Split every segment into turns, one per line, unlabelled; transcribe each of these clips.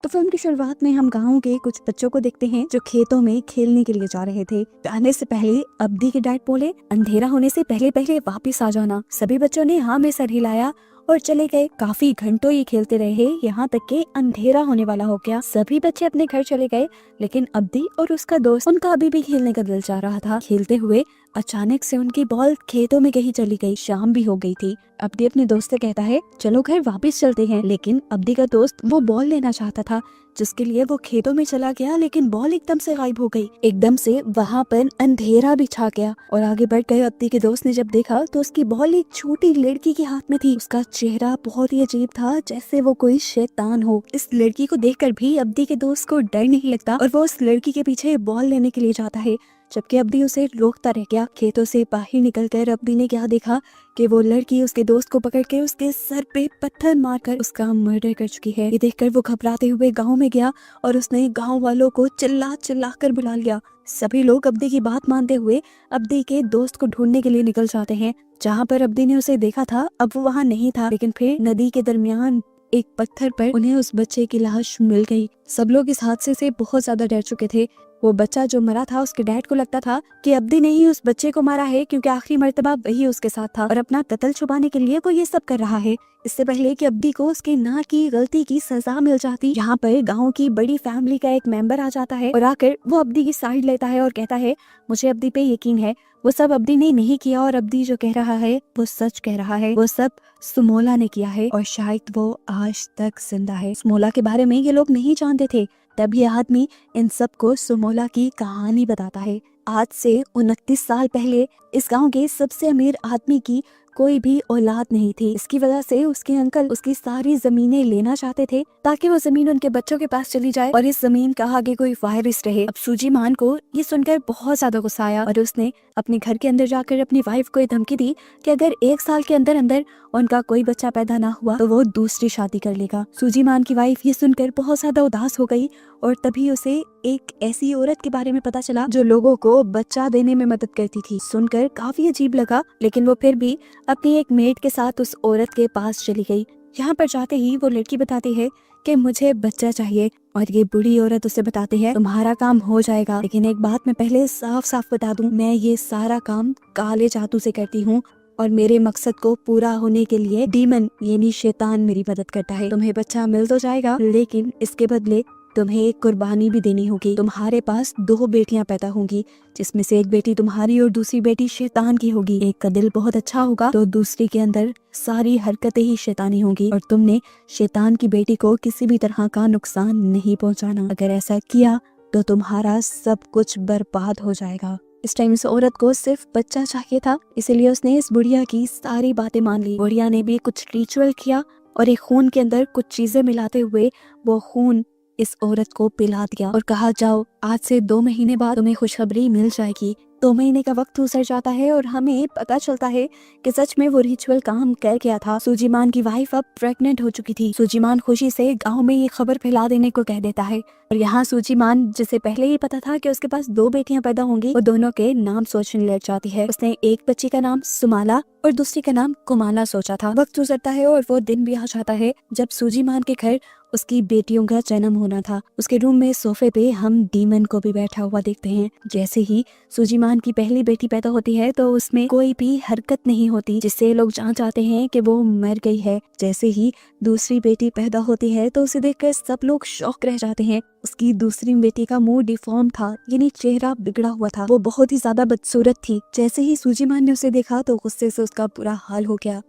तो फिल्म की शुरुआत में हम गाँव के कुछ बच्चों को देखते हैं जो खेतों में खेलने के लिए जा रहे थे। जाने से पहले अब्दी के डैड बोले, अंधेरा होने से पहले पहले वापस आ जाना। सभी बच्चों ने हाँ में सर हिलाया और चले गए। काफी घंटों ये खेलते रहे, यहाँ तक के अंधेरा होने वाला हो गया। सभी बच्चे अपने घर चले गए, लेकिन अब्दी और उसका दोस्त, उनका अभी भी खेलने का दिल चाह रहा था। खेलते हुए अचानक से उनकी बॉल खेतों में कहीं चली गई। शाम भी हो गई थी। अब्दी अपने दोस्त से कहता है, चलो घर वापस चलते हैं। लेकिन अब्दी का दोस्त वो बॉल लेना चाहता था, जिसके लिए वो खेतों में चला गया, लेकिन बॉल एकदम से गायब हो गई। एकदम से वहाँ पर अंधेरा भी छा गया और आगे बढ़ गए। अब्दी के दोस्त ने जब देखा तो उसकी बॉल एक छोटी लड़की के हाथ में थी। उसका चेहरा बहुत ही अजीब था, जैसे वो कोई शैतान हो। इस लड़की को देखकर भी अब्दी के दोस्त को डर नहीं लगता और वो उस लड़की के पीछे बॉल लेने के लिए जाता है, जबकि अब्दी उसे रोकता रह गया। खेतों से बाहर निकलकर अब्दी ने क्या देखा कि वो लड़की उसके दोस्त को पकड़ के उसके सर पे पत्थर मारकर उसका मर्डर कर चुकी है। ये देखकर वो घबराते हुए गांव में गया और उसने गांव वालों को चिल्ला चिल्ला कर बुला लिया। सभी लोग अब्दी की बात मानते हुए अब्दी के दोस्त को ढूंढने के लिए निकल जाते हैं। जहाँ पर अब्दी ने उसे देखा था, अब वो वहाँ नहीं था, लेकिन फिर नदी के दरमियान एक पत्थर पर उन्हें उस बच्चे की लाश मिल गई। सब लोग इस हादसे से बहुत ज्यादा डर चुके थे। वो बच्चा जो मरा था, उसके डैड को लगता था कि अब्दी ने ही उस बच्चे को मारा है, क्योंकि आखिरी मर्तबा वही उसके साथ था और अपना कत्ल छुपाने के लिए वो ये सब कर रहा है। इससे पहले कि अब्दी को उसके ना की गलती की सजा मिल जाती, यहाँ पर गांव की बड़ी फैमिली का एक मेंबर आ जाता है और आकर वो अब्दी की साइड लेता है और कहता है, मुझे अब्दी पे यकीन है, वो सब अब्दी ने नहीं किया और अब्दी जो कह रहा है वो सच कह रहा है। वो सब सुमोला ने किया है और शायद वो आज तक जिंदा है। सुमोला के बारे में ये लोग नहीं जानते थे। तब ये आदमी इन सबको सुमोला की कहानी बताता है। आज से 29 साल पहले इस गांव के सबसे अमीर आदमी की कोई भी औलाद नहीं थी। इसकी वजह से उसके अंकल उसकी सारी जमीनें लेना चाहते थे, ताकि वो जमीन उनके बच्चों के पास चली जाए और इस जमीन का आगे कोई वारिस रहे। अब सूजी मान को ये सुनकर बहुत ज्यादा गुस्सा आया और उसने अपने घर के अंदर जाकर अपनी वाइफ को धमकी दी कि अगर 1 साल के अंदर अंदर उनका कोई बच्चा पैदा ना हुआ तो वो दूसरी शादी कर लेगा। सूजी मान की वाइफ ये सुनकर बहुत ज्यादा उदास हो गई और तभी उसे एक ऐसी औरत के बारे में पता चला जो लोगों को बच्चा देने में मदद करती थी। सुनकर काफी अजीब लगा, लेकिन वो फिर भी अपनी एक मेड के साथ उस औरत के पास चली गई। यहाँ पर जाते ही वो लड़की बताती है कि मुझे बच्चा चाहिए और ये बुढ़ी औरत उसे बताती है, तुम्हारा काम हो जाएगा, लेकिन एक बात मैं पहले साफ साफ बता दूं, मैं ये सारा काम काले जादू से करती हूँ और मेरे मकसद को पूरा होने के लिए डीमन यानी शैतान मेरी मदद करता है। तुम्हें बच्चा मिल तो जाएगा, लेकिन इसके बदले तुम्हें एक कुर्बानी भी देनी होगी। तुम्हारे पास 2 बेटियां पैदा होंगी, जिसमें से एक बेटी तुम्हारी और दूसरी बेटी शैतान की होगी। एक का दिल बहुत अच्छा होगा तो दूसरी के अंदर सारी हरकतें ही शैतानी होंगी और तुमने शैतान की बेटी को किसी भी तरह का नुकसान नहीं पहुंचाना। अगर ऐसा किया तो तुम्हारा सब कुछ बर्बाद हो जाएगा। इस टाइम इस औरत को सिर्फ बच्चा चाहिए था, इसलिए उसने इस बुढ़िया की सारी बातें मान ली। बुढ़िया ने भी कुछ रिचुअल किया और एक खून के अंदर कुछ चीजें मिलाते हुए वो खून इस औरत को पिला दिया और कहा, जाओ आज से 2 महीने बाद तुम्हें खुशखबरी मिल जाएगी। 2 महीने का वक्त गुजर जाता है और हमें पता चलता है कि सच में वो रिचुअल काम कर गया था। सूजीमान की वाइफ अब प्रेग्नेंट हो चुकी थी। सूजीमान खुशी से गांव में ये खबर फैला देने को कह देता है और यहाँ सूजीमान, जिसे पहले ही पता था कि उसके पास 2 बेटियां पैदा होंगी, वो दोनों के नाम सोचने लग जाती है। उसने एक बच्ची का नाम सुमाला और दूसरी का नाम कुमाला सोचा था। वक्त गुजरता है और वो दिन भी आ जाता है जब सूजीमान के घर उसकी बेटियों का जन्म होना था। उसके रूम में सोफे पे हम डीमन को भी बैठा हुआ देखते हैं। जैसे ही सूजीमान की पहली बेटी पैदा होती है तो उसमें कोई भी हरकत नहीं होती, जिससे लोग जान जाते हैं कि वो मर गई है। जैसे ही दूसरी बेटी पैदा होती है तो उसे देखकर सब लोग शॉक रह जाते हैं। उसकी दूसरी बेटी का मुंह डिफॉर्म था, यानी चेहरा बिगड़ा हुआ था। वो बहुत ही ज्यादा बदसूरत थी। जैसे ही सूजीमान ने उसे देखा तो गुस्से से उसका बुरा हाल हो गया।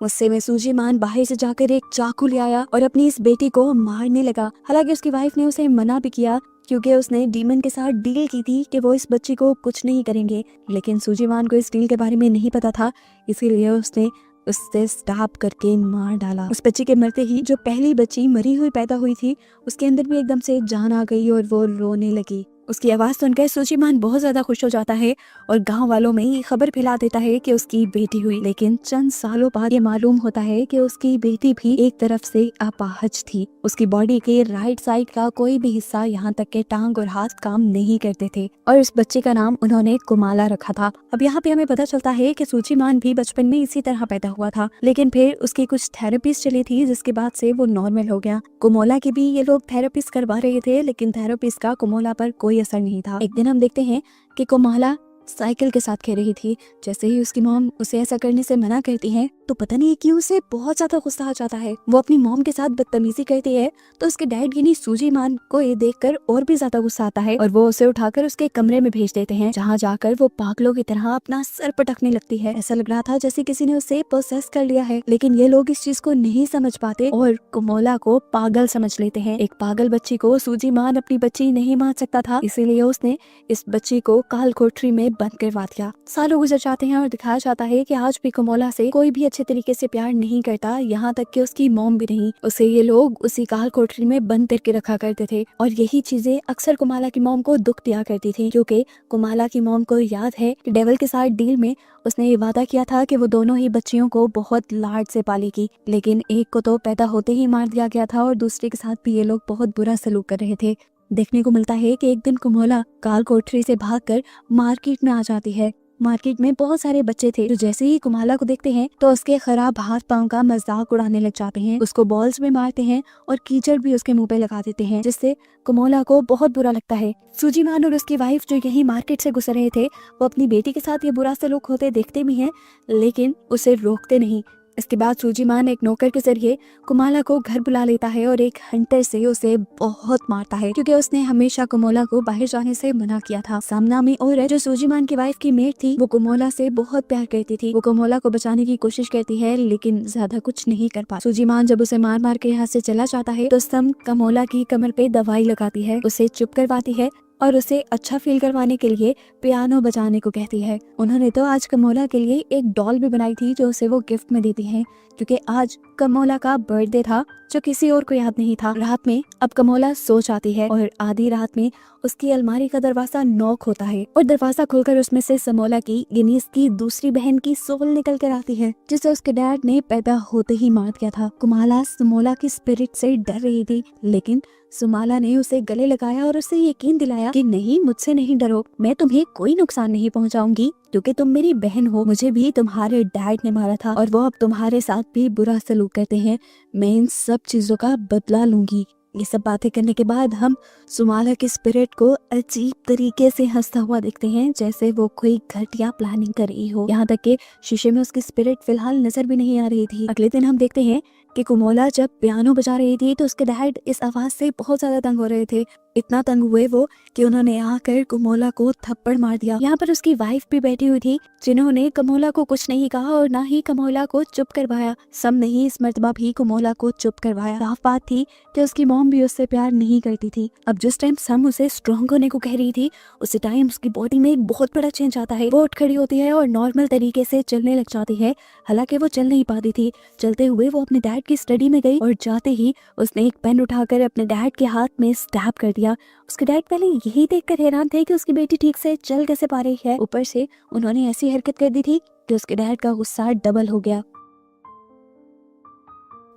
गुस्से में सूजीमान बाहर से जाकर एक चाकू ले आया और अपनी इस बेटी को मारने लगा। हालांकि उसकी वाइफ ने उसे मना भी किया, क्योंकि उसने डीमन के साथ डील की थी कि वो इस बच्ची को कुछ नहीं करेंगे, लेकिन सूजीमान को इस डील के बारे में नहीं पता था, इसीलिए उसने उससे स्टैब करके मार डाला। उस बच्ची के मरते ही जो पहली बच्ची मरी हुई पैदा हुई थी, उसके अंदर भी एकदम से जान आ गई और वो रोने लगी। उसकी आवाज सुनकर सुचिमान बहुत ज्यादा खुश हो जाता है और गांव वालों में ये खबर फैला देता है कि उसकी बेटी हुई। लेकिन चंद सालों बाद ये मालूम होता है कि उसकी बेटी भी एक तरफ से अपाहज थी। उसकी बॉडी के राइट साइड का कोई भी हिस्सा, यहाँ तक के टांग और हाथ काम नहीं करते थे और इस बच्चे का नाम उन्होंने कुमाला रखा था। अब यहाँ पे हमें पता चलता है कि सुचिमान भी बचपन में इसी तरह पैदा हुआ था, लेकिन फिर उसकी कुछ थेरेपीज चली थी जिसके बाद से वो नॉर्मल हो गया। कुमोला की भी ये लोग थेरेपीज करवा रहे थे, लेकिन थेरेपीज का कुमोला पर कोई असर नहीं था। एक दिन हम देखते हैं कि कुमाला साइकिल के साथ खेल रही थी। जैसे ही उसकी मॉम उसे ऐसा करने से मना करती है तो पता नहीं क्यों उसे बहुत ज्यादा गुस्सा आ जाता है। वो अपनी मॉम के साथ बदतमीजी करती है तो उसके डैड यानी सुजीमान को ये देखकर और भी ज्यादा गुस्सा आता है और वो उसे उठाकर उसके कमरे में भेज देते हैं, जहाँ जाकर वो पागलों की तरह अपना सर पटकने लगती है। ऐसा लग रहा था जैसे किसी ने उसे पोसेस कर लिया है, लेकिन ये लोग इस चीज को नहीं समझ पाते और कुमोला को पागल समझ लेते हैं। एक पागल बच्ची को सुजीमान अपनी बच्ची नहीं मान सकता था, इसीलिए उसने इस बच्ची को काल कोठरी में बंद करवा दिया। सालों गुजर जाते हैं और दिखाया जाता है कि आज भी कुमोला से कोई भी अच्छे तरीके से प्यार नहीं करता, यहाँ तक कि उसकी मॉम भी नहीं। उसे ये लोग उसी काल कोठरी में बंद करके रखा करते थे और यही चीजें अक्सर कुमाला की मॉम को दुख दिया करती थी, क्योंकि कुमाला की मॉम को याद है कि डेविल के साथ डील में उसने ये वादा किया था कि वो दोनों ही बच्चियों को बहुत लाड से पालेगी, लेकिन एक को तो पैदा होते ही मार दिया गया था और दूसरे के साथ भी ये लोग बहुत बुरा सलूक कर रहे थे। देखने को मिलता है कि एक दिन कुमोला काल कोठरी से भागकर मार्केट में आ जाती है। मार्केट में बहुत सारे बच्चे थे जो जैसे ही कुमाला को देखते हैं तो उसके खराब हाथ पांव का मजाक उड़ाने लग जाते हैं, उसको बॉल्स में मारते हैं और कीचड़ भी उसके मुंह पे लगा देते हैं, जिससे कुमोला को बहुत बुरा लगता है। सुजीमान और उसकी वाइफ जो यही मार्केट से गुजर रहे थे वो अपनी बेटी के साथ ये बुरा सलूक होते देखते भी हैं, लेकिन उसे रोकते नहीं। इसके बाद सुजीमान एक नौकर के जरिए कुमाला को घर बुला लेता है और एक हंटर से उसे बहुत मारता है, क्योंकि उसने हमेशा कुमोला को बाहर जाने से मना किया था। सामना में और जो सुजीमान की वाइफ की मेट थी वो कुमोला से बहुत प्यार करती थी। वो कुमोला को बचाने की कोशिश करती है लेकिन ज्यादा कुछ नहीं कर पाती। सुजीमान जब उसे मार मार के यहाँ से चला जाता है तो सम कुमोला की कमर पे दवाई लगाती है, उसे चुप करवाती है और उसे अच्छा फील करवाने के लिए पियानो बजाने को कहती है। उन्होंने तो आज कुमोला के लिए एक डॉल भी बनाई थी जो उसे वो गिफ्ट में देती है, क्योंकि आज कुमोला का बर्थडे था जो किसी और को याद नहीं था। रात में अब कुमोला सो जाती है और आधी रात में उसकी अलमारी का दरवाजा नॉक होता है और दरवाजा खोलकर उसमें से समोला की यानी इसकी दूसरी बहन की सोल निकल कर आती है, जिसे उसके डैड ने पैदा होते ही मार दिया था। कुमाला समोला की स्पिरिट से डर रही थी, लेकिन सुमाला ने उसे गले लगाया और उसे यकीन दिलाया कि नहीं, मुझसे नहीं डरो, मैं तुम्हें कोई नुकसान नहीं पहुंचाऊंगी क्योंकि तुम मेरी बहन हो। मुझे भी तुम्हारे डैड ने मारा था और वो अब तुम्हारे साथ भी बुरा सलूक करते हैं। मैं इन सब चीजों का बदला लूंगी। ये सब बातें करने के बाद हम सुमाला की स्पिरिट को अजीब तरीके से हंसता हुआ देखते हैं, जैसे वो कोई घटिया प्लानिंग कर रही हो। यहाँ तक कि शीशे में उसकी स्पिरिट फिलहाल नजर भी नहीं आ रही थी। अगले दिन हम देखते हैं कि कुमोला जब पियानो बजा रही थी तो उसके डैड इस आवाज से बहुत ज्यादा तंग हो रहे थे। इतना तंग हुए वो कि उन्होंने आकर कुमोला को थप्पड़ मार दिया। यहाँ पर उसकी वाइफ भी बैठी हुई थी, जिन्होंने कुमोला को कुछ नहीं कहा और ना ही कुमोला को चुप करवाया। सब ने ही इस मर्तबा भी कुमोला को चुप करवाया। साफ बात थी कि उसकी मॉम भी उससे प्यार नहीं करती थी। अब जिस टाइम सम उसे स्ट्रॉन्ग होने को कह रही थी उसी टाइम उसकी बॉडी में एक बहुत बड़ा चेंज आता है। वो उठ खड़ी होती है और नॉर्मल तरीके से चलने लग जाती है। हालांकि वो चल नहीं पाती थी। चलते हुए वो अपने डैड की स्टडी में गई और जाते ही उसने एक पेन उठाकर अपने डैड के हाथ में स्टैब कर दिया। उसके डैड पहले यही देखकर हैरान थे कि उसकी बेटी ठीक से चल कैसे पा रही है। ऊपर से उन्होंने ऐसी हरकत कर दी थी कि उसके डैड का गुस्सा डबल हो गया।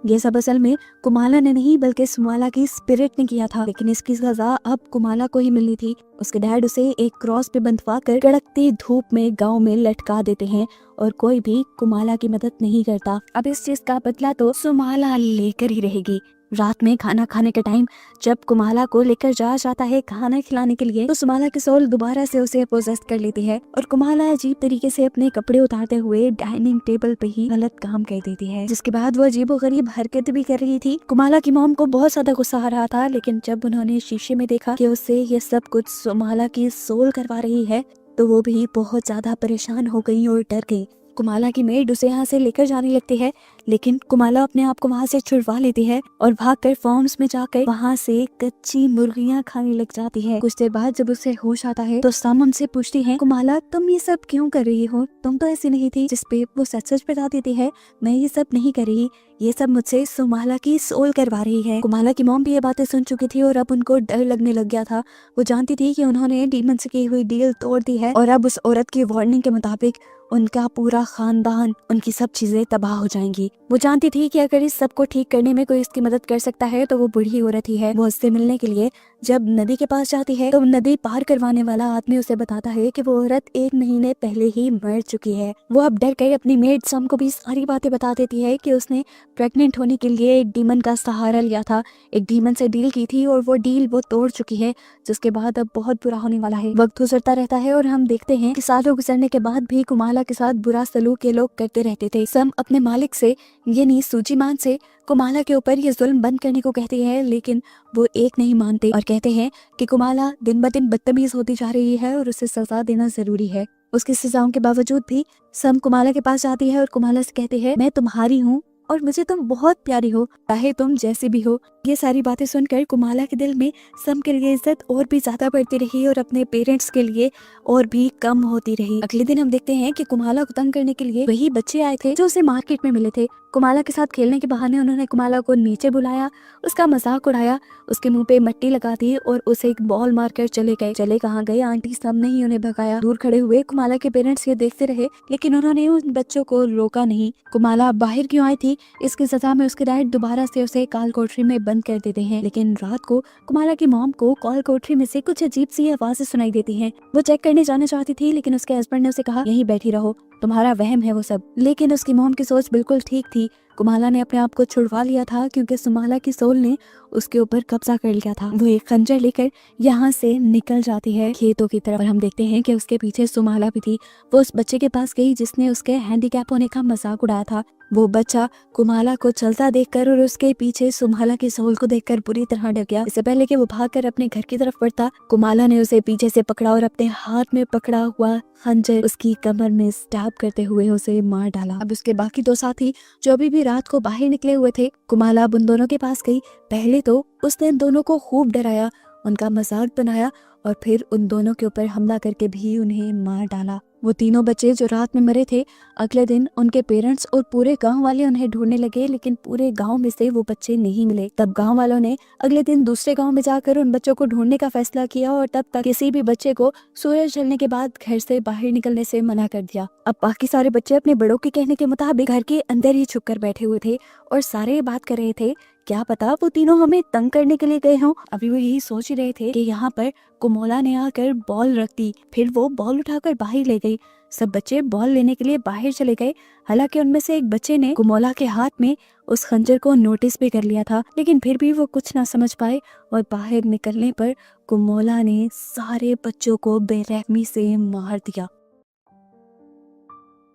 ये सब असल में कुमाला ने नहीं बल्कि सुमाला की स्पिरिट ने किया था, लेकिन इसकी सजा अब कुमाला को ही मिलनी थी। उसके डैड उसे एक क्रॉस पे बंधवा कर कड़कती धूप में गांव में लटका देते हैं और कोई भी कुमाला की मदद नहीं करता। अब इस चीज का बदला तो सुमाला लेकर ही रहेगी। रात में खाना खाने के टाइम जब कुमाला को लेकर जाता है खाना खिलाने के लिए तो सुमाला की सोल दोबारा से उसे पोजेस कर लेती है और कुमाला अजीब तरीके से अपने कपड़े उतारते हुए डाइनिंग टेबल पे ही गलत काम कर देती है, जिसके बाद वो अजीबोगरीब हरकत भी कर रही थी। कुमाला की मॉम को बहुत ज्यादा गुस्सा आ रहा था, लेकिन जब उन्होंने शीशे में देखा कि उससे ये सब कुछ सुमाला की सोल करवा रही है तो वो भी बहुत ज्यादा परेशान हो गई और डर गई। कुमाला की मेड उसे यहाँ से लेकर जाने लगती है, लेकिन कुमाला अपने आप को वहाँ से छुड़वा लेती है और भागकर फार्म्स में जाकर वहाँ से कच्ची मुर्गियाँ खाने लग जाती है। कुछ देर बाद जब उसे होश आता है तो सम हमसे पूछती है, कुमाला तुम ये सब क्यों कर रही हो, तुम तो ऐसी नहीं थी। जिसपे वो सच सच बता देती है, मैं ये सब नहीं कर रही, ये सब मुझसे सुमाला की सोल करवा रही है। कुमाला की मॉम भी ये बातें सुन चुकी थी और अब उनको डर लगने लग गया था। वो जानती थी कि उन्होंने डीमन से की हुई डील तोड़ दी है और अब उस औरत की वार्निंग के मुताबिक उनका पूरा खानदान, उनकी सब चीजें तबाह हो जाएंगी। वो जानती थी कि अगर इस सब को ठीक करने में कोई इसकी मदद कर सकता है तो वो बूढ़ी औरत ही है। वो उससे मिलने के लिए जब नदी के पास जाती है तो नदी पार करवाने वाला आदमी उसे बताता है कि वो औरत 1 महीने पहले ही मर चुकी है। वो अब डर कर अपनी मेड सम को भी सारी बातें बता देती है कि उसने प्रेग्नेंट होने के लिए एक डीमन का सहारा लिया था, एक डीमन से डील की थी और वो डील वो तोड़ चुकी है, जिसके बाद अब बहुत बुरा होने वाला है। वक्त गुजरता रहता है और हम देखते हैं कि सालों गुजरने के बाद भी कुमाला के साथ बुरा सलूक ये लोग करते रहते थे। सम अपने मालिक से यानी सूजीमान से कुमाला के ऊपर ये जुल्म बंद करने को कहती है, लेकिन वो एक नहीं मानते और कहते हैं कि कुमाला दिन ब दिन बदतमीज होती जा रही है और उसे सजा देना जरूरी है। उसकी सजाओं के बावजूद भी सम कुमाला के पास जाती है और कुमाला से कहते हैं, मैं तुम्हारी हूँ और मुझे तुम बहुत प्यारी हो, चाहे तुम जैसी भी हो। ये सारी बातें सुनकर कुमाला के दिल में सम के लिए इज्जत और भी ज्यादा बढ़ती रही और अपने पेरेंट्स के लिए और भी कम होती रही। अगले दिन हम देखते हैं कि कुमाला को तंग करने के लिए वही बच्चे आए थे जो उसे मार्केट में मिले थे। कुमाला के साथ खेलने के बहाने उन्होंने कुमाला को नीचे बुलाया, उसका मजाक उड़ाया, उसके मुंह पे मट्टी लगा दी और उसे एक बॉल मारकर चले गए। चले कहाँ गए आंटी सब ने ही उन्हें भगाया। दूर खड़े हुए कुमाला के पेरेंट्स ये देखते रहे, लेकिन उन्होंने उन बच्चों को रोका नहीं। कुमाला बाहर क्यों आई थी, इसकी सजा में उसके डैड दोबारा से उसे काल कोठरी में बंद कर देते हैं। लेकिन रात को कुमाला की मॉम को काल कोठरी में से कुछ अजीब सी आवाजें सुनाई देती हैं। वो चेक करने जाना चाहती थी, लेकिन उसके हस्बैंड ने उसे कहा, यहीं बैठी रहो, तुम्हारा वहम है वो सब। लेकिन उसकी मॉम की सोच बिल्कुल ठीक थी। कुमाला ने अपने आप को छुड़वा लिया था क्योंकि सुमाला की सोल ने उसके ऊपर कब्जा कर लिया था। वो एक खंजर लेकर यहाँ से निकल जाती है खेतों की तरफ और हम देखते हैं कि उसके पीछे सुमाला भी थी। वो उस बच्चे के पास गई जिसने उसके हैंडीकैप होने का मजाक उड़ाया था। वो बच्चा कुमाला को चलता देखकर और उसके पीछे सुमाला की सोल को देखकर बुरी तरह डर गया। इससे पहले कि वो भागकर अपने घर की तरफ बढ़ता, कुमाला ने उसे पीछे से पकड़ा और अपने हाथ में पकड़ा हुआ खंजर उसकी कमर में स्टैब करते हुए उसे मार डाला। अब उसके बाकी 2 साथी जो अभी भी रात को बाहर निकले हुए थे, कुमाला अब उन दोनों के पास गई। पहले तो उसने इन दोनों को खूब डराया, उनका मजाक बनाया और फिर उन दोनों के ऊपर हमला करके भी उन्हें मार डाला। वो तीनों बच्चे जो रात में मरे थे, अगले दिन उनके पेरेंट्स और पूरे गांव वाले उन्हें ढूंढने लगे, लेकिन पूरे गांव में से वो बच्चे नहीं मिले। तब गांव वालों ने अगले दिन दूसरे गांव में जाकर उन बच्चों को ढूंढने का फैसला किया और तब तक किसी भी बच्चे को सूरज ढलने के बाद घर से बाहर निकलने से मना कर दिया। अब बाकी सारे बच्चे अपने बड़ों के कहने के मुताबिक घर के अंदर ही छुप कर बैठे हुए थे और सारे बात कर रहे थे, क्या पता वो तीनों हमें तंग करने के लिए गए हों। अभी वो यही सोच ही रहे थे कि यहाँ पर कुमोला ने आकर बॉल रख दी, फिर वो बॉल उठाकर बाहर ले गई। सब बच्चे बॉल लेने के लिए बाहर चले गए। हालांकि उनमें से एक बच्चे ने कुमोला के हाथ में उस खंजर को नोटिस भी कर लिया था, लेकिन फिर भी वो कुछ ना समझ पाए और बाहर निकलने पर कुमोला ने सारे बच्चों को बेरहमी से मार दिया।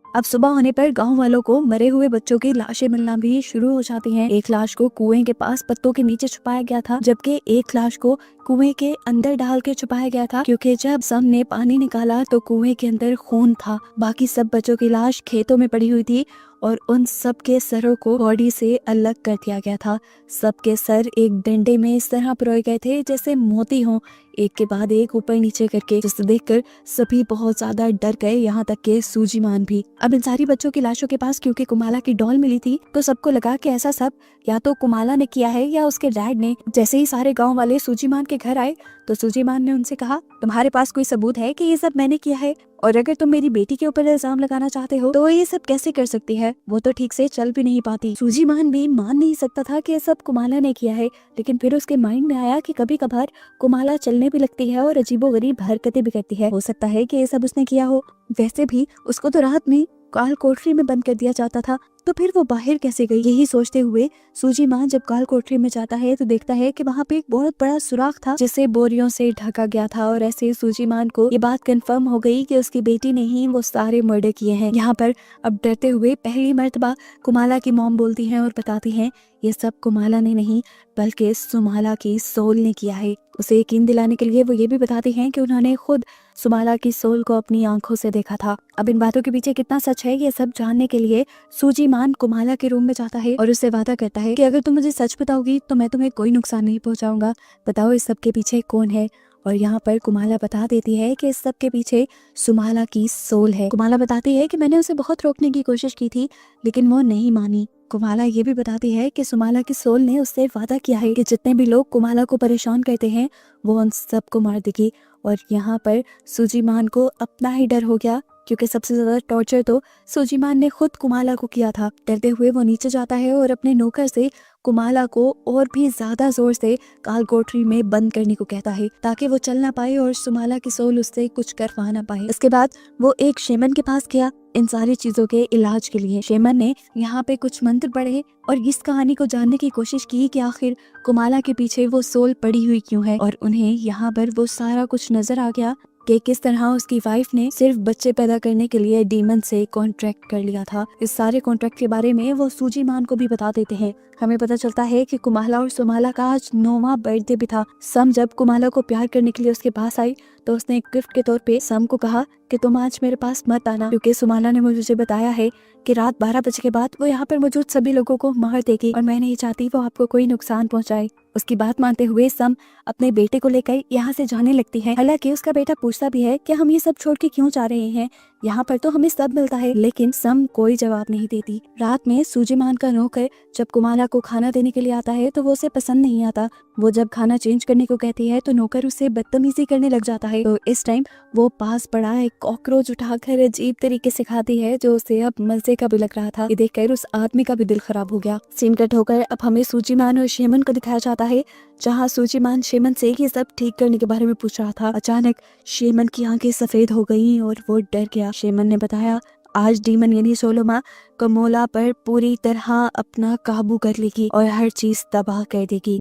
अब सुबह होने पर गांव वालों को मरे हुए बच्चों की लाशें मिलना भी शुरू हो जाती हैं। एक लाश को कुएं के पास पत्तों के नीचे छुपाया गया था, जबकि एक लाश को कुएं के अंदर डाल के छुपाया गया था, क्योंकि जब सब ने पानी निकाला तो कुएं के अंदर खून था। बाकी सब बच्चों की लाश खेतों में पड़ी हुई थी और उन सब के सरों को बॉडी से अलग कर दिया गया था। सबके सर एक डंडे में इस तरह पिरोए गए थे जैसे मोती हों, एक के बाद एक ऊपर नीचे करके, जिसे देखकर सभी बहुत ज्यादा डर गए, यहाँ तक के सूजीमान भी। अब इन सारी बच्चों की लाशों के पास क्योंकि कुमाला की डॉल मिली थी, तो सबको लगा कि ऐसा सब या तो कुमाला ने किया है या उसके डैड ने। जैसे ही सारे गांव वाले सूजीमान के घर आए तो सूजीमान ने उनसे कहा, तुम्हारे पास कोई सबूत है कि ये सब मैंने किया है? और अगर तुम मेरी बेटी के ऊपर इल्जाम लगाना चाहते हो तो ये सब कैसे कर सकती है? वो तो ठीक से चल भी नहीं पाती। सूजीमान भी मान नहीं सकता था कि ये सब कुमाला ने किया है, लेकिन फिर उसके माइंड में आया कि कभी कभार कुमाला चलने भी लगती है और अजीबोगरीब हरकतें भी करती है, हो सकता है कि ये सब उसने किया हो। वैसे भी उसको तो रात में काल कोठरी में बंद कर दिया जाता था, तो फिर वो बाहर कैसे गई? यही सोचते हुए सूजीमान जब काल कोठरी में जाता है तो देखता है कि वहाँ पे एक बहुत बड़ा सुराख था जिसे बोरियों से ढका गया था, और ऐसे सूजीमान को ये बात कंफर्म हो गई कि उसकी बेटी ने ही वो सारे मर्डर किए हैं। यहाँ पर अब डरते हुए पहली मर्तबा कुमाला की मॉम बोलती हैं और बताती हैं, ये सब कुमाला ने नहीं बल्कि सुमाला की सोल ने किया है। उसे यकीन दिलाने के लिए वो ये भी बताती हैं कि उन्होंने खुद सुमाला की सोल को अपनी आंखों से देखा था। अब इन बातों के पीछे कितना सच है ये सब जानने के लिए सूजी मान कुमाला के रूम में जाता है और उससे वादा करता है कि अगर तुम मुझे सच बताओगी तो मैं तुम्हें कोई नुकसान नहीं पहुंचाऊंगा। बताओ इस सब के पीछे कौन है। और यहाँ पर कुमाला बता देती है कि इस सब के पीछे सुमाला की सोल है। कुमाला बताती है कि मैंने उसे बहुत रोकने की कोशिश की थी लेकिन वो नहीं मानी। कुमाला ये भी बताती है कि सुमाला की सोल ने उससे वादा किया है कि जितने भी लोग कुमाला को परेशान करते हैं वो उन सबको मार देगी। और यहाँ पर सूजीमान को अपना ही डर हो गया क्योंकि सबसे ज्यादा टॉर्चर तो सूजीमान ने खुद कुमाला को किया था। डरते हुए वो नीचे जाता है और अपने नौकर से कुमाला को और भी ज्यादा जोर से काल कोठरी में बंद करने को कहता है ताकि वो चल ना पाए और सुमाला की सोल उससे कुछ करवा ना पाए। इसके बाद वो एक शेमन के पास गया इन सारी चीजों के इलाज के लिए। शेमन ने यहाँ पे कुछ मंत्र पढ़े और इस कहानी को जानने की कोशिश की कि आखिर कुमाला के पीछे वो सोल पड़ी हुई क्यों है। और उन्हें यहाँ पर वो सारा कुछ नजर आ गया कि किस तरह उसकी वाइफ ने सिर्फ बच्चे पैदा करने के लिए डीमन से कॉन्ट्रैक्ट कर लिया था। इस सारे कॉन्ट्रैक्ट के बारे में वो सूजीमान को भी बता देते हैं। हमें पता चलता है कि कुमाला और सुमाला का आज 9वां बर्थडे भी था। सम जब कुमाला को प्यार करने के लिए उसके पास आई तो उसने एक गिफ्ट के तौर पे सम को कहा कि तुम आज मेरे पास मत आना क्योंकि सुमाला ने मुझे बताया है कि रात 12 बजे के बाद वो यहाँ पर मौजूद सभी लोगों को मार देगी और मैं नहीं चाहती वो आपको कोई नुकसान पहुँचाए। उसकी बात मानते हुए सम अपने बेटे को लेकर यहाँ से जाने लगती है। हालांकि उसका बेटा पूछता भी है कि हम ये सब छोड़ के क्यों जा रहे हैं, यहाँ पर तो हमें सब मिलता है, लेकिन सम कोई जवाब नहीं देती। रात में सूजीमान का नौकर जब कुमाला को खाना देने के लिए आता है तो वो उसे पसंद नहीं आता। वो जब खाना चेंज करने को कहती है तो नौकर उसे बदतमीजी करने लग जाता है। तो इस टाइम वो पास पड़ा एक कॉकरोच उठाकर अजीब तरीके से खाती है जो उसे अब मजे का भी लग रहा था। ये देखकर उस आदमी का भी दिल खराब हो गया। सीन कट होकर अब हमें सूजीमान और शेमन को दिखाया जाता है जहाँ सूजीमान शेमन से ये सब ठीक करने के बारे में पूछ रहा था। अचानक शेमन की आंखें सफेद हो गईं और वो डर गया। शेमन ने बताया आज डीमन यानी सोलोमा कमोला पर पूरी तरह अपना काबू कर लेगी और हर चीज तबाह कर देगी।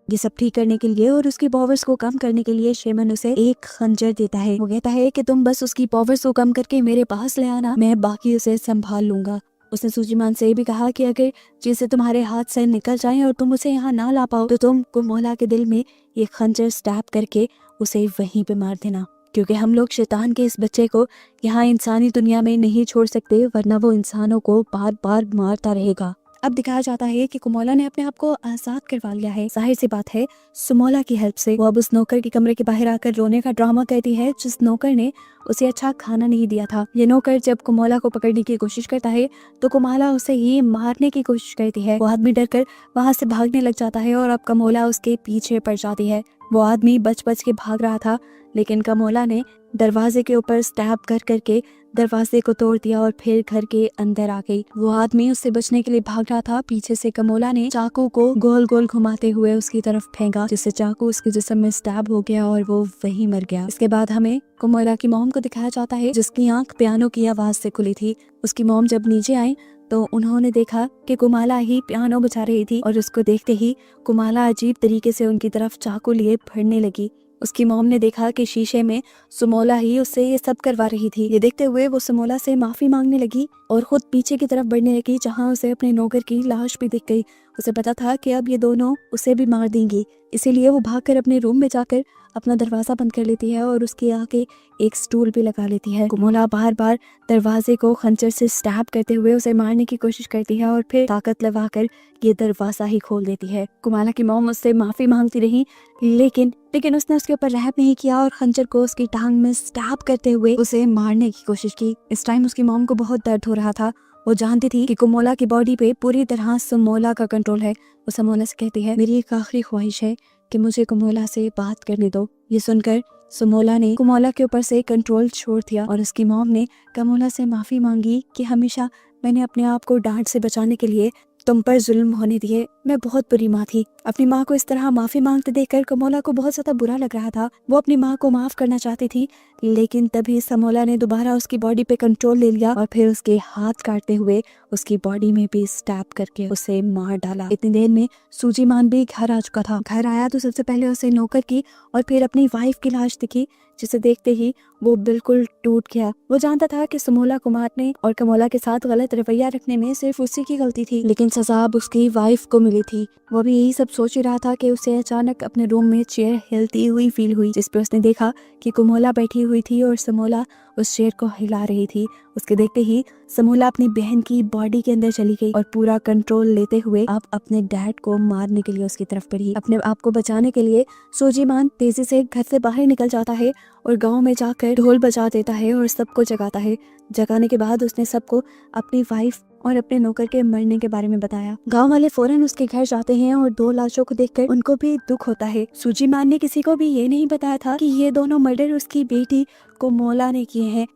ये सब ठीक करने के लिए और उसकी पावर्स को कम करने के लिए शेमन उसे एक खंजर देता है। वो कहता है कि तुम बस उसकी पावर्स को कम करके मेरे पास ले आना, मैं बाकी उसे संभाल लूंगा। उसने सूजीमान से भी कहा कि अगर चीजें तुम्हारे हाथ से निकल जाएं और तुम उसे यहाँ ना ला पाओ तो तुम कुमोला के दिल में ये खंजर स्टैब करके उसे वहीं पे मार देना, क्योंकि हम लोग शैतान के इस बच्चे को यहाँ इंसानी दुनिया में नहीं छोड़ सकते वरना वो इंसानों को बार बार मारता रहेगा। अब दिखाया जाता है कि कुमोला ने अपने आप को आजाद करवा लिया है। जाहिर सी बात है सुमोला की हेल्प से। वो अब उस नौकर के कमरे के बाहर आकर रोने का ड्रामा करती है जिस नौकर ने उसे अच्छा खाना नहीं दिया था। ये नौकर जब कुमोला को पकड़ने की कोशिश करता है तो कुमोला उसे ही मारने की कोशिश करती है। वो आदमी डरकर वहां से भागने लग जाता है और अब कमोला उसके पीछे पड़ जाती है। वो आदमी बच बच के भाग रहा था लेकिन कमोला ने दरवाजे के ऊपर स्टैब कर करके दरवाजे को तोड़ दिया और फिर घर के अंदर आ गई। वो आदमी उससे बचने के लिए भाग रहा था। पीछे से कमोला ने चाकू को गोल गोल घुमाते हुए उसकी तरफ फेंका जिससे चाकू उसके जिस्म में स्टैब हो गया और वो वहीं मर गया। इसके बाद हमें कमोला की मॉम को दिखाया जाता है जिसकी आंख पियानो की आवाज से खुली थी। उसकी मॉम जब नीचे आई तो उन्होंने देखा कि कुमाला ही पियानो बजा रही थी और उसको देखते ही कुमाला अजीब तरीके से उनकी तरफ चाकू लिए बढ़ने लगी। उसकी मॉम ने देखा कि शीशे में सुमोला ही उससे ये सब करवा रही थी। ये देखते हुए वो सुमोला से माफी मांगने लगी और खुद पीछे की तरफ बढ़ने लगी जहां उसे अपने नौकर की लाश भी दिख गई। उसे पता था कि अब ये दोनों उसे भी मार देंगी, इसीलिए वो भागकर अपने रूम में जाकर अपना दरवाजा बंद कर लेती है और उसके आगे एक स्टूल भी लगा लेती है। कुमोला बार बार दरवाजे को खंजर से स्टैब करते हुए उसे मारने की कोशिश करती है और फिर ताकत लगाकर ये दरवाजा ही खोल देती है। कुमाला की मॉम उससे माफी मांगती रही लेकिन उसने उसके ऊपर रहम नहीं किया और खंजर को उसकी टांग में स्टैब करते हुए उसे मारने की कोशिश की। इस टाइम उसकी मॉम को बहुत दर्द हो रहा था। वो जानती थी कि कुमोला की बॉडी पे पूरी तरह सुमोला का कंट्रोल है। वो सुमोला से कहती है मेरी एक आखिरी ख्वाहिश है कि मुझे कुमोला से बात करने दो। ये सुनकर सुमोला ने कुमोला के ऊपर से कंट्रोल छोड़ दिया और उसकी मॉम ने कुमोला से माफी मांगी कि हमेशा मैंने अपने आप को डांट से बचाने के लिए तुम पर जुल्म होने दिए। मैं बहुत बुरी माँ थी। अपनी माँ को इस तरह माफी मांगते देखकर कमोला को बहुत ज्यादा बुरा लग रहा था। वो अपनी माँ को माफ करना चाहती थी लेकिन तभी समोला ने दोबारा उसकी बॉडी पे कंट्रोल ले लिया और फिर उसके हाथ काटते हुए उसकी बॉडी में भी स्टैब करके उसे मार डाला। इतनी देर में सूजीमान भी घर आ चुका था। घर आया तो सबसे पहले उसे नौकर की और फिर अपनी वाइफ की लाश दिखी जिसे देखते ही वो बिल्कुल टूट गया। वो जानता था कि सुमोला को मारने और कमोला के साथ गलत रवैया रखने में सिर्फ उसी की गलती थी, लेकिन सजा अब उसकी वाइफ को मिली थी। वो भी यही सब सोच ही रहा था कि उसे अचानक अपने रूम में चेयर हिलती हुई फील हुई, जिस पे उसने देखा कि कमोला बैठी हुई थी और समोला उस चेयर को हिला रही थी। उसके देखते ही समोला अपनी बहन की बॉडी के अंदर चली गई और पूरा कंट्रोल लेते हुए अब अपने डैड को मारने के लिए उसकी तरफ बढ़ी। अपने आप को बचाने के लिए सोजीमान तेजी से घर से बाहर निकल जाता है और गांव में जाकर ढोल बजा देता है और सबको जगाता है। जगाने के बाद उसने सबको अपनी वाइफ और अपने नौकर के मरने के बारे में बताया। गांव वाले फौरन उसके घर जाते हैं और 2 लाशों को देखकर उनको भी दुख होता है। सूजीमान ने किसी को भी ये नहीं बताया था कि ये दोनों मर्डर उसकी बेटी कमोला ने किए हैं।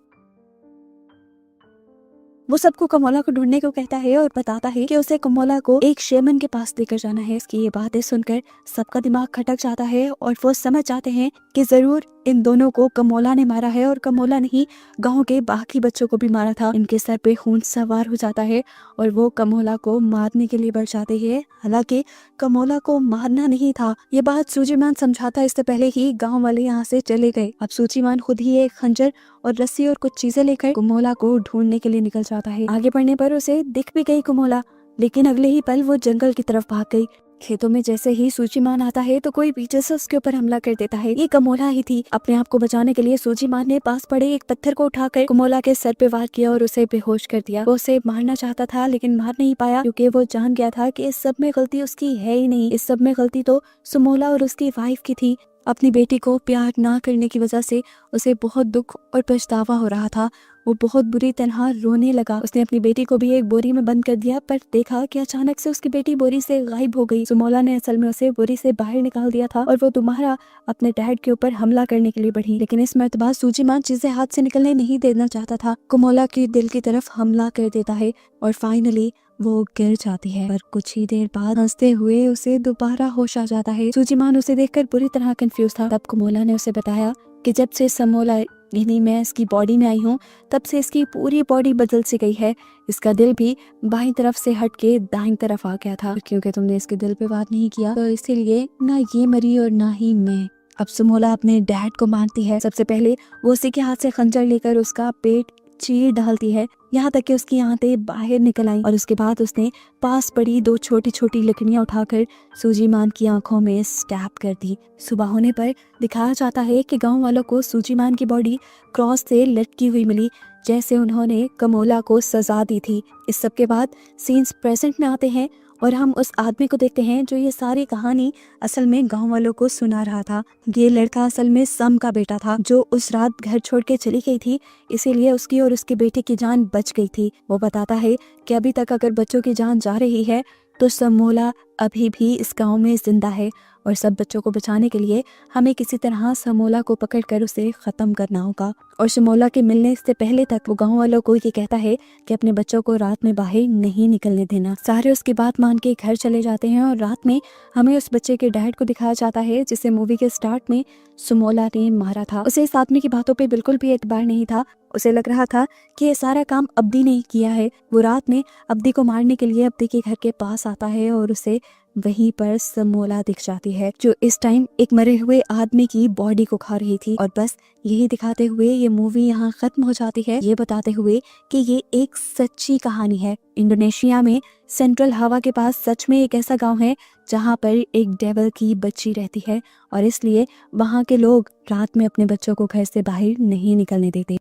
वो सबको कमोला को ढूंढने को कहता है और बताता है कि उसे कमोला को एक शेमन के पास लेकर जाना है। इसकी ये बातें सुनकर सबका दिमाग खटक जाता है और वो समझ जाते हैं कि जरूर इन दोनों को कमोला ने मारा है और कमोला ने ही गांव के बाकी बच्चों को भी मारा था। इनके सर पे खून सवार हो जाता है और वो कमोला को मारने के लिए बढ़ जाते हैं। हालांकि कमोला को मारना नहीं था, ये बात सूजीमान समझाता इससे पहले ही गांव वाले यहाँ से चले गए। अब सूजीमान खुद ही एक खंजर और रस्सी और कुछ चीजें लेकर कमोला को ढूंढने के लिए निकल जाता है। आगे बढ़ने पर उसे दिख भी गई कमोला, लेकिन अगले ही पल वो जंगल की तरफ भाग गई। खेतों में जैसे ही सूजीमान आता है तो कोई पीछे से उसके ऊपर हमला कर देता है। ये कमोला ही थी। अपने आप को बचाने के लिए सूजीमान ने पास पड़े एक पत्थर को उठाकर कमोला के सर पे वार किया और उसे बेहोश कर दिया। वो उसे मारना चाहता था लेकिन मार नहीं पाया, क्योंकि वो जान गया था कि इस सब में गलती उसकी है ही नहीं। इस सब में गलती तो समोला और उसकी वाइफ की थी। अपनी बेटी को प्यार ना करने की वजह से उसे बहुत दुख और पछतावा हो रहा था। वो बहुत बुरी तरह रोने लगा। उसने अपनी बेटी को भी एक बोरी में बंद कर दिया, पर देखा कि अचानक से उसकी बेटी बोरी से गायब हो गई। समोला ने असल में उसे बोरी से बाहर निकाल दिया था और वो दोबारा अपने डैड के ऊपर हमला करने के लिए बढ़ी। लेकिन इस मर्तबा सूजीमान चीजें हाथ से निकलने नहीं देना चाहता था। कमोला के दिल की तरफ हमला कर देता है और फाइनली वो गिर जाती है। पर कुछ ही देर बाद हंसते हुए उसे दोबारा होश आ जाता है। सूजीमान उसे देखकर बुरी तरह कंफ्यूज था। तब कमोला ने उसे बताया कि जब से समोला यानी मैं इसकी बॉडी में आई हूँ तब से इसकी पूरी बॉडी बदल सी गई है। इसका दिल भी बाईं तरफ से हट के दाईं तरफ आ गया था। क्योंकि तुमने इसके दिल पे वार नहीं किया तो इसीलिए ना ये मरी और ना ही मैं। अब समोला अपने डैड को मारती है। सबसे पहले वो उसी के हाथ से खंजर लेकर उसका पेट चीर डालती है, यहाँ तक कि उसकी आंतें बाहर निकल आई। और उसके बाद उसने पास पड़ी 2 छोटी छोटी लकड़ियां उठाकर सूजीमान की आंखों में स्टैब कर दी। सुबह होने पर दिखाया जाता है कि गांव वालों को सूजीमान की बॉडी क्रॉस से लटकी हुई मिली, जैसे उन्होंने कमोला को सजा दी थी। इस सब के बाद सीन्स प्रेजेंट में आते हैं और हम उस आदमी को देखते हैं जो ये सारी कहानी असल में गांव वालों को सुना रहा था। ये लड़का असल में सम का बेटा था जो उस रात घर छोड़ के चली गई थी, इसीलिए उसकी और उसके बेटे की जान बच गई थी। वो बताता है कि अभी तक अगर बच्चों की जान जा रही है तो समोला अभी भी इस गांव में जिंदा है और सब बच्चों को बचाने के लिए हमें किसी तरह समोला को पकड़कर उसे खत्म करना होगा। और समोला के मिलने से पहले तक वो गांव वालों को ये कहता है कि अपने बच्चों को रात में बाहर नहीं निकलने देना। सारे उसकी बात मान के घर चले जाते हैं और रात में हमें उस बच्चे के डैड को दिखाया जाता है जिसे मूवी के स्टार्ट में समोला ने मारा था। उसे इस आदमी की बातों पे बिल्कुल भी एतबार नहीं था। उसे लग रहा था कि ये सारा काम अब्दी ने किया है। वो रात में अब्दी को मारने के लिए अब्दी के घर के पास आता है और उसे वहीं पर समोला दिख जाती है, जो इस टाइम एक मरे हुए आदमी की बॉडी को खा रही थी। और बस यही दिखाते हुए ये मूवी यहाँ खत्म हो जाती है, ये बताते हुए कि ये एक सच्ची कहानी है। इंडोनेशिया में सेंट्रल हवा के पास सच में एक ऐसा गांव है जहाँ पर एक डेविल की बच्ची रहती है और इसलिए वहाँ के लोग रात में अपने बच्चों को घर से बाहर नहीं निकलने देते।